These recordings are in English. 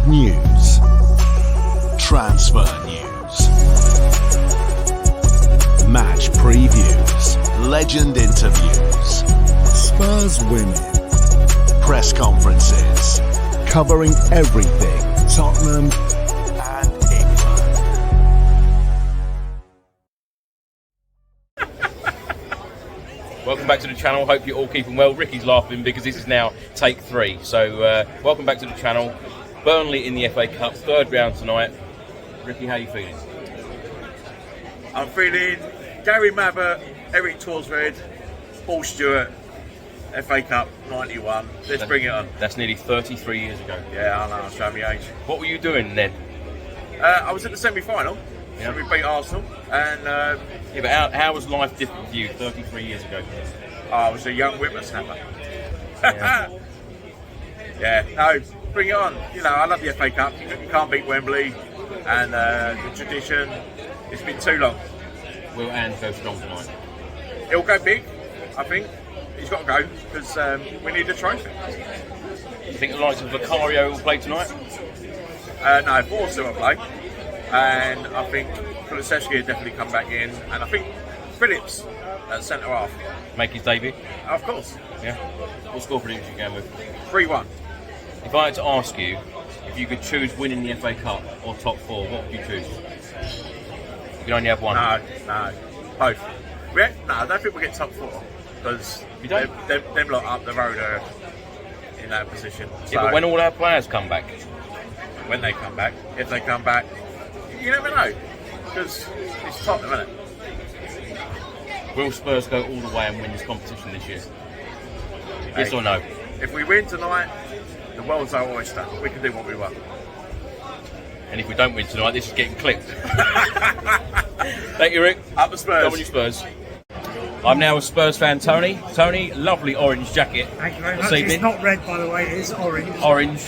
news, transfer news, match previews, legend interviews, Spurs women, press conferences, covering everything Tottenham and England. Welcome back to the channel. Hope you're all keeping well. Ricky's laughing because this is now take 3. So welcome back to the channel. Burnley in the FA Cup, third round tonight. Ricky, how are you feeling? I'm feeling Gary Mabbutt, Eric Torsved, Paul Stewart, FA Cup 91. Let's bring it on. That's nearly 33 years ago. Yeah, I know, I'm showing my age. What were you doing then? I was at the semi-final, so we beat Arsenal, and Yeah, but how was life different for you 33 years ago? I was a young whippersnapper. Yeah. Yeah, no, bring it on. You know, I love the FA Cup. You can't beat Wembley, and the tradition, it's been too long. Will Ange go strong tonight? He'll go big, I think. He's got to go, because we need a trophy. You think the likes of Vicario will play tonight? No, Porro will play, and I think Kulusevski will definitely come back in, and I think Phillips at centre half. Make his debut? Of course. Yeah. What score prediction you going with? 3-1. If I had to ask you if you could choose winning the FA Cup or top 4, what would you choose? You can only have one. No, both. No, I don't think we'll get top 4, because You don't? them lot up the road are in that position. Yeah, So but when all our players come back, when they come back, if they come back, you never know, because it's Tottenham, isn't it? will Spurs go all the way and win this competition this year? Yes or no? If we win tonight, the world's our oyster. We can do what we want. And if we don't win tonight, this is getting clipped. Thank you, Rick. Up the Spurs. Come on, you Spurs. I'm now with Spurs fan Tony. Tony, lovely orange jacket. Thank you very this much. evening. It's not red, by the way, it is orange. Orange.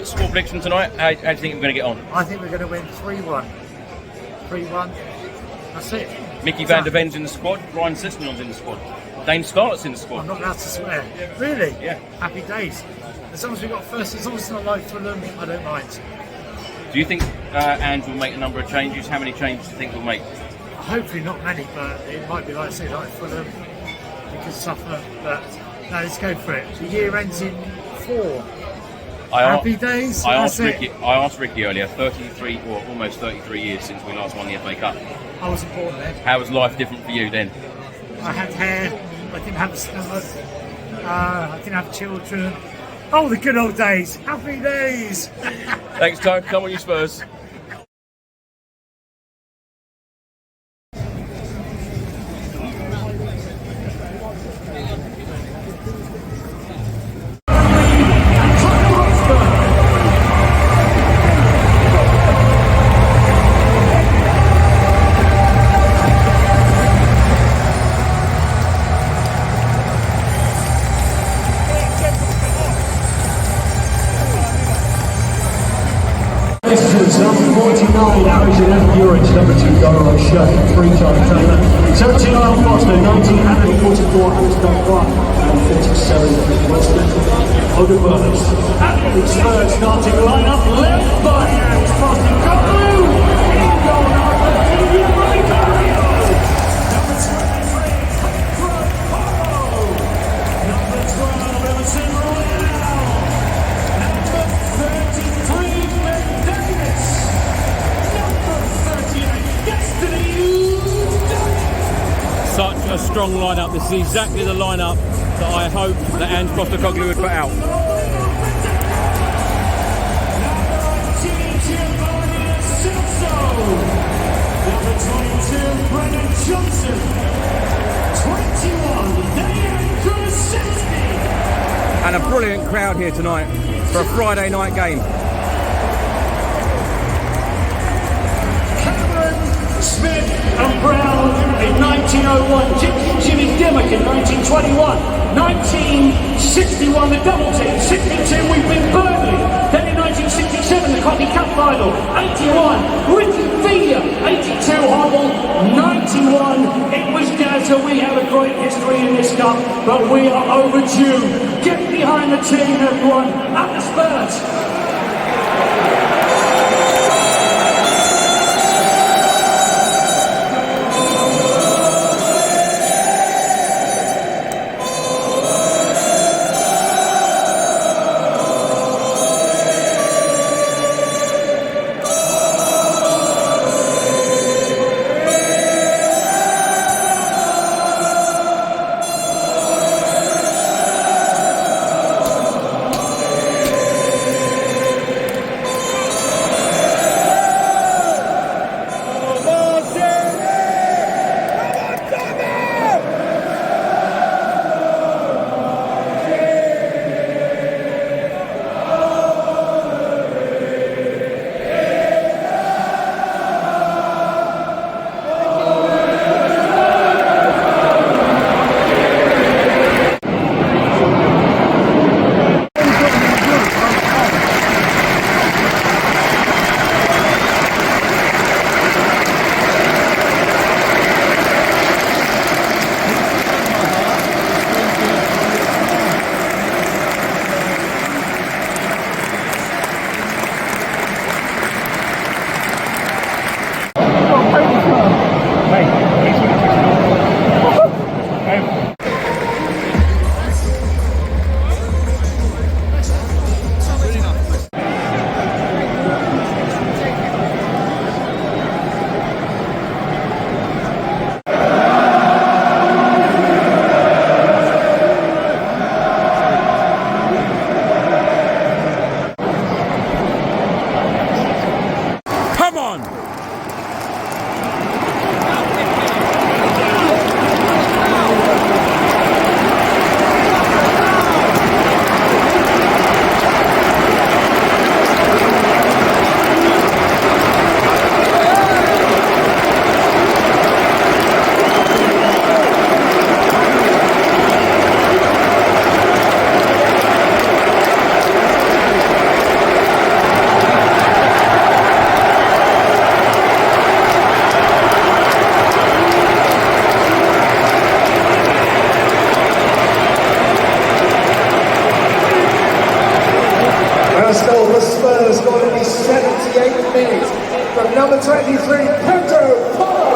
Score prediction tonight. How do you think we're going to get on? I think we're going to win 3-1. 3-1. That's it. Mickey van der Ven's in the squad. Ryan Sissenon's in the squad. Dane Scarlett's in the squad. I'm not allowed to swear. Really? Yeah. Happy days. As long as we got first, as long as it's not like Fulham, I don't mind. Do you think Ange will make a number of changes? How many changes do you think we'll make? Hopefully not many, but it might be like, say, like Fulham. We could suffer, but no, let's go for it. The year ends in 4. Happy days. I asked Ricky earlier, 33 or almost 33 years since we last won the FA Cup. I wasn't born then. How was life different for you then? I had hair. I didn't have a stomach. I didn't have children. Oh, the good old days. Happy days. Thanks, Tone. Come on, you Spurs. Number 49, Enquiries, number 2, Dorosha, 3-time trainer. 79, Foster, 1944, Amsterdam, and 57, Western. Odegaard. And Spurs starting lineup, led by Ange Foster. Go! In goal, number 13, Vicario. Number 23, Porro. Number 12, Emerson Royale. Number 33, Such a strong lineup. This is exactly the lineup that I hoped that Ange Postecoglou would put out. Number 22, Brennan Johnson. 21, Dejan Kulusevski. And a brilliant crowd here tonight for a Friday night game. Smith and Brown in 1901, Jimmy Dimmock in 1921, 1961 the double team, 62 we beat Burnley, then in 1967 the Coffee Cup final, 81 Ricky Villa, 82 Hobble, 91 it was Gaza. We have a great history in this cup, but we are overdue. Get behind the team, everyone, at the Spurs. number 23, Porro.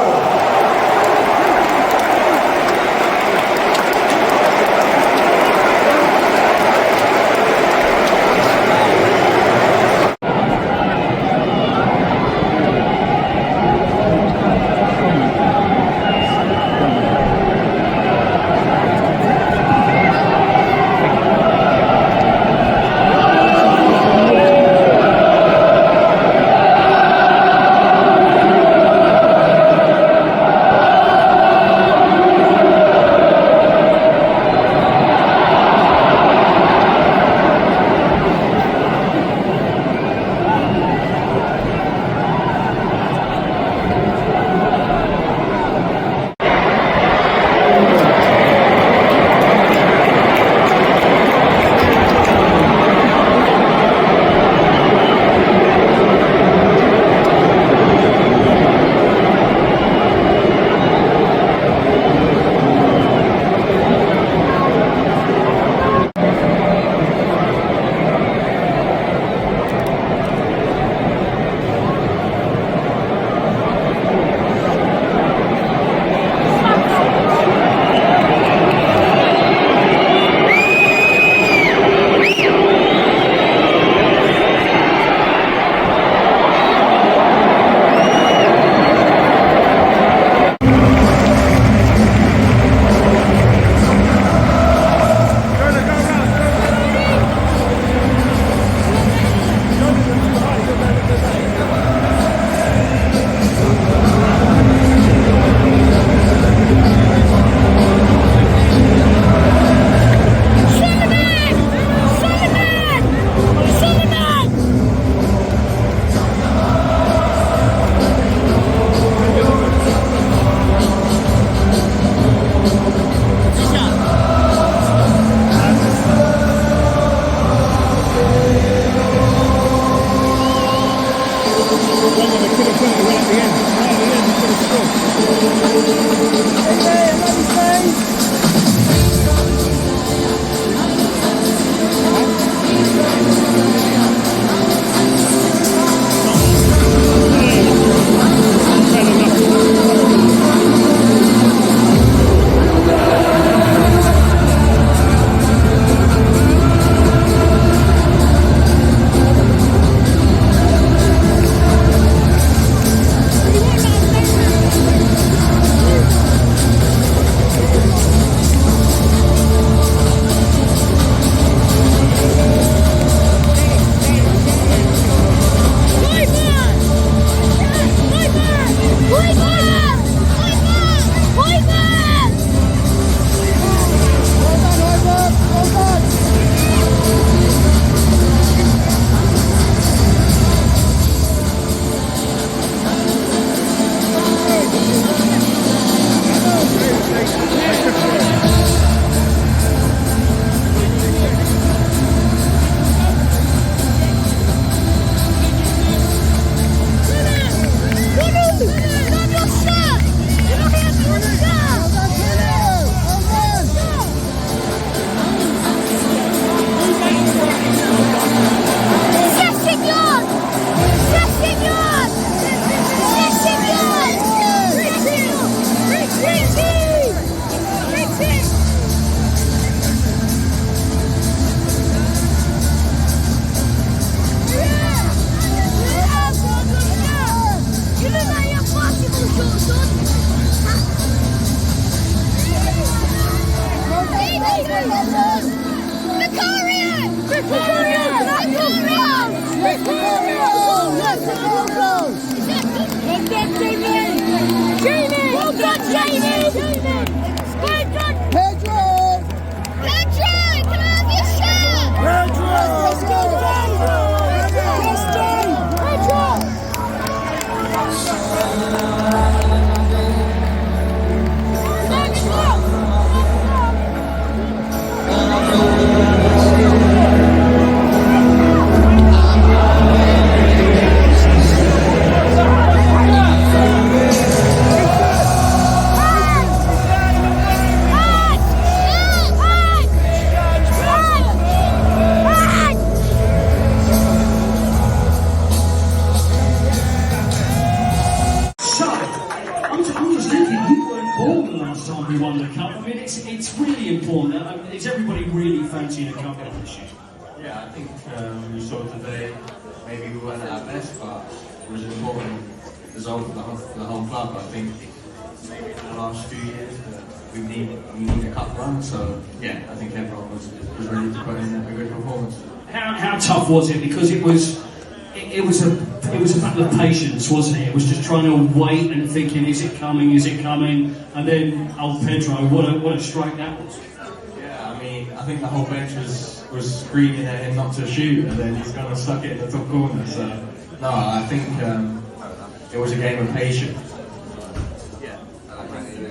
the cup. I mean, it's really important. Is everybody really fancying a cup this year? Yeah, I think you saw today, maybe we weren't at our best, but it was an important result for the whole club. I think maybe in the last few years we need a cup run, so yeah, I think everyone was ready to put in a good performance. How tough was it? Because it was a battle of patience, wasn't it? It was just trying to wait and thinking, is it coming? And then old Pedro, what a strike that was. Yeah, I mean, I think the whole bench was screaming at him not to shoot, and then he's gonna stuck it in the top corner. So no, I think it was a game of patience. Yeah, I think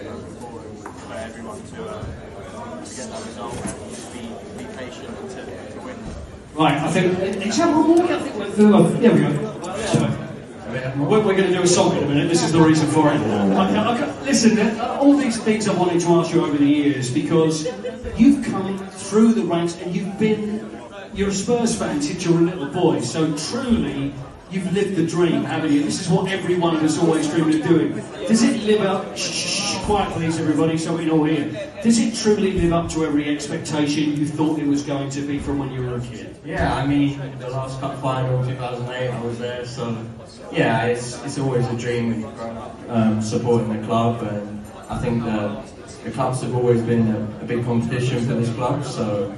for everyone to get that result and just be patient and to win. Right, I think is that one more? I think we're through. There we go. We're going to do a song in a minute. This is the reason for it. Listen, all these things I wanted to ask you over the years, because you've come through the ranks and you're a Spurs fan since you were a little boy. So truly, you've lived the dream, haven't you? This is what everyone has always dreamed of doing. Does it live up? Quiet, please, everybody, so we can all hear. Does it truly live up to every expectation you thought it was going to be from when you were a kid? Yeah, I mean, the last cup final, 2008, I was there, so yeah, it's always a dream when you've grown up supporting the club, and I think the clubs have always been a big competition for this club, so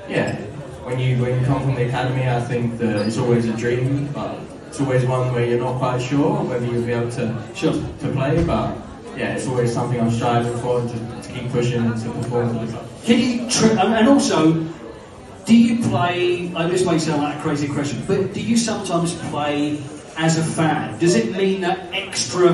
yeah, when you come from the academy, I think that it's always a dream, but it's always one where you're not quite sure whether you'll be able to play, but yeah, it's always something I'm striving for, to keep pushing and to perform for the club. Can you, and also, do you play, this may sound like a crazy question, but do you sometimes play as a fan? Does it mean that extra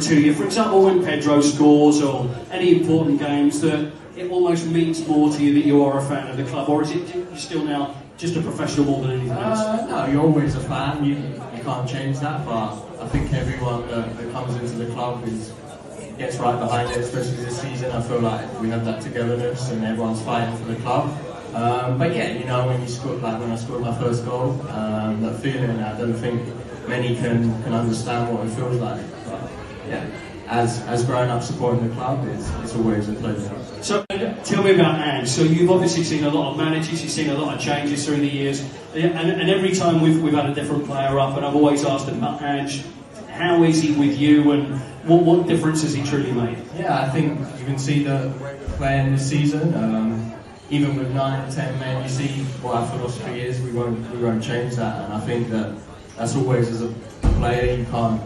to you? For example, when Pedro scores or any important games, that it almost means more to you that you are a fan of the club, or is it you're still now just a professional more than anything else? No, you're always a fan. You can't change that, but I think everyone that comes into the club gets right behind it, especially this season. I feel like we have that togetherness and everyone's fighting for the club. But yeah, you know, when I scored my first goal, that feeling, I don't think many can understand what it feels like. But yeah, as growing up supporting the club, it's always a pleasure. So tell me about Ange. So you've obviously seen a lot of managers, you've seen a lot of changes through the years, and every time we've had a different player up, and I've always asked about Ange, how is he with you, and what difference has he truly made? Yeah, I think you can see that playing this season, even with 9 or 10 men, you see what our philosophy is. We won't change that, and I think that's always, as a player, you can't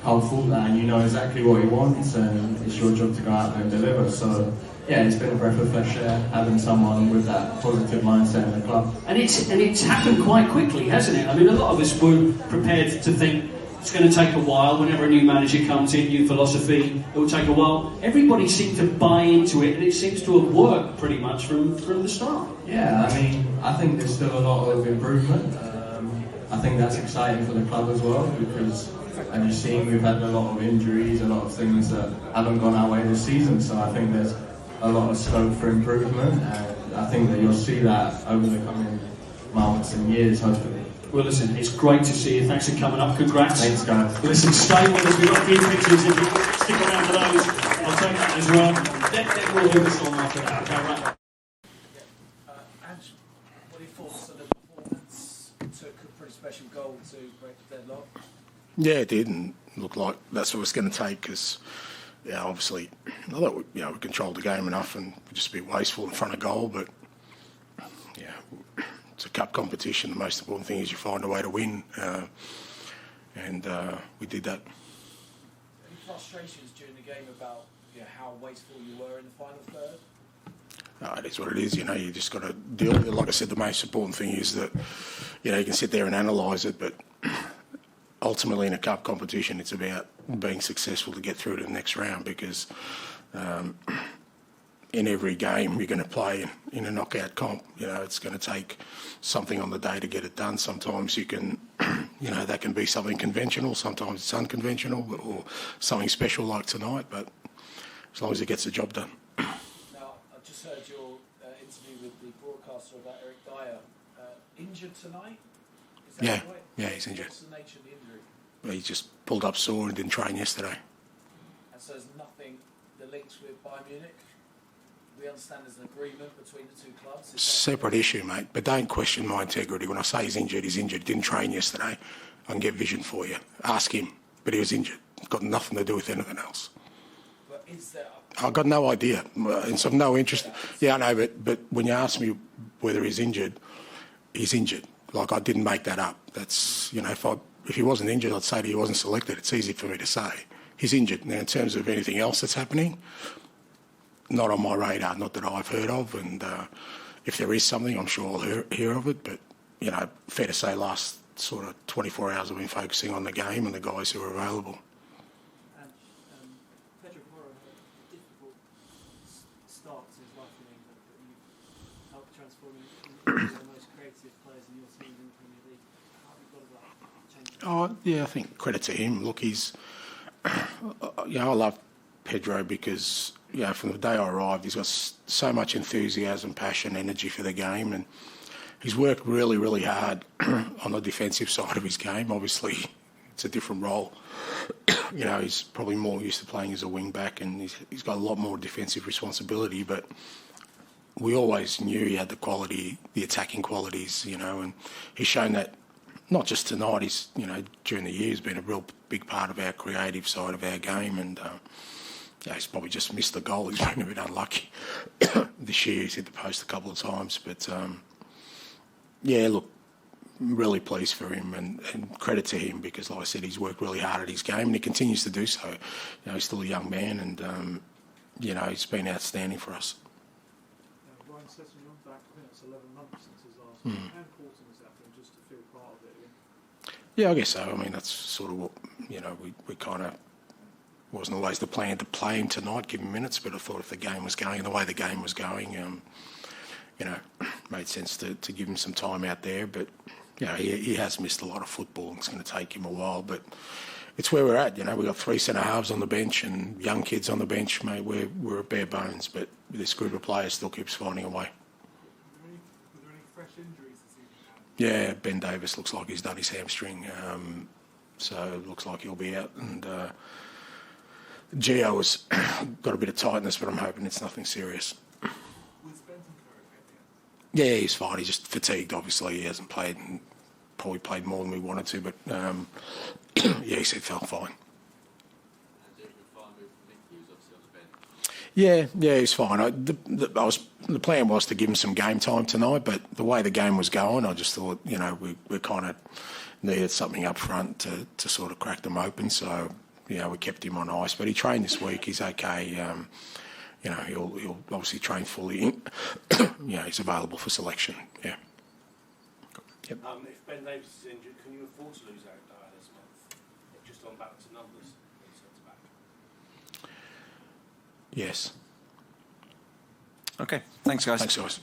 fault that, and you know exactly what he wants, and it's your job to go out there and deliver. So yeah, it's been a breath of fresh air having someone with that positive mindset in the club. And it's happened quite quickly, hasn't it? I mean, a lot of us were prepared to think it's going to take a while. Whenever a new manager comes in, new philosophy, it will take a while. Everybody seemed to buy into it, and it seems to have worked pretty much from the start. Yeah, I mean, I think there's still a lot of improvement. I think that's exciting for the club as well, because, as you've seen, we've had a lot of injuries, a lot of things that haven't gone our way this season, so I think there's a lot of scope for improvement, and I think that you'll see that over the coming months and years, hopefully. Well, listen, it's great to see you. Thanks for coming up. Congrats. Thanks, guys. Listen, stay with us. We've got a few pictures. If you stick around for those, I'll take that as well. Then we'll do the song after that. Okay, right? Ange, what are your thoughts on the performance? Took a pretty special goal to break the deadlock. Yeah, it did, and looked like that's what it's going to take, because yeah, obviously, I thought we controlled the game enough and just a bit wasteful in front of goal, but yeah, it's a cup competition. The most important thing is you find a way to win, and we did that. Any frustrations during the game about how wasteful you were in the final third? It is what it is, you just got to deal with it. Like I said, the most important thing is that, you can sit there and analyse it, but ultimately in a cup competition, it's about being successful to get through to the next round, because in every game you're going to play in a knockout comp. It's going to take something on the day to get it done. Sometimes you can, that can be something conventional, sometimes it's unconventional, or something special like tonight, but as long as it gets the job done. Now, I just heard your interview with the broadcaster about Eric Dyer. Injured tonight? Is that right? Yeah, he's injured. What's the nature of the injury? He just pulled up sore and didn't train yesterday. And so there's nothing the links with Bayern Munich? We understand there's an agreement between the two clubs. Separate issue, mate. But don't question my integrity. When I say he's injured, he's injured. Didn't train yesterday. I can get vision for you. Ask him. But he was injured. Got nothing to do with anything else. But is there... I've got no idea. And so I've no interest. Yeah, I know, but when you ask me whether he's injured, he's injured. Like, I didn't make that up. That's, you know, if he wasn't injured, I'd say that he wasn't selected. It's easy for me to say. He's injured. Now, in terms of anything else that's happening, not on my radar, not that I've heard of. And if there is something, I'm sure I'll hear of it. But, you know, fair to say last sort of 24 hours I've been focusing on the game and the guys who are available. Pedro Porro had a difficult start to his life in England, but you helped transform him into one of the most creative players in your team in the Premier League. How have you got about changing? Oh, yeah, I think credit to him. Look, he's, you know, I love Pedro because, you know, from the day I arrived, he's got so much enthusiasm, passion, energy for the game, and he's worked really, really hard on the defensive side of his game. Obviously, it's a different role. You know, he's probably more used to playing as a wing back, and he's got a lot more defensive responsibility, but we always knew he had the quality, the attacking qualities, you know, and he's shown that not just tonight, he's, you know, during the year, he's been a real big part of our creative side of our game, and yeah, he's probably just missed the goal. He's been a bit unlucky. This year he's hit the post a couple of times, but yeah, look, really pleased for him, and credit to him because, like I said, he's worked really hard at his game and he continues to do so. You know, he's still a young man, and you know, he's been outstanding for us. Ryan Sessegnon back, I think it's 11 months since his last game. How important is that for him just to feel part of it again? Yeah, I guess so. I mean, that's sort of what, you know, we kind of wasn't always the plan to play him tonight, give him minutes, but I thought if the game was going the way the game was going, you know, made sense to give him some time out there. But, you know, he has missed a lot of football and it's going to take him a while. But it's where we're at, you know. We've got 3 centre-halves on the bench and young kids on the bench, mate. We're at bare bones, but this group of players still keeps finding a way. Were there any fresh injuries this evening? Yeah, Ben Davis looks like he's done his hamstring, so it looks like he'll be out. And Gio has got a bit of tightness, but I'm hoping it's nothing serious. Yeah, he's fine. He's just fatigued, obviously. He hasn't played and probably played more than we wanted to, but yeah, he said felt fine. Yeah, he's fine. The plan was to give him some game time tonight, but the way the game was going, I just thought, you know, we kind of needed something up front to sort of crack them open. So, you know, we kept him on ice, but he trained this week. He's okay. You know, he'll obviously train fully. You know, he's available for selection. Yeah. Yep. If Ben Davis is injured, can you afford to lose out this month? Just on back to numbers. Yes. Okay. Thanks, guys. Thanks, guys.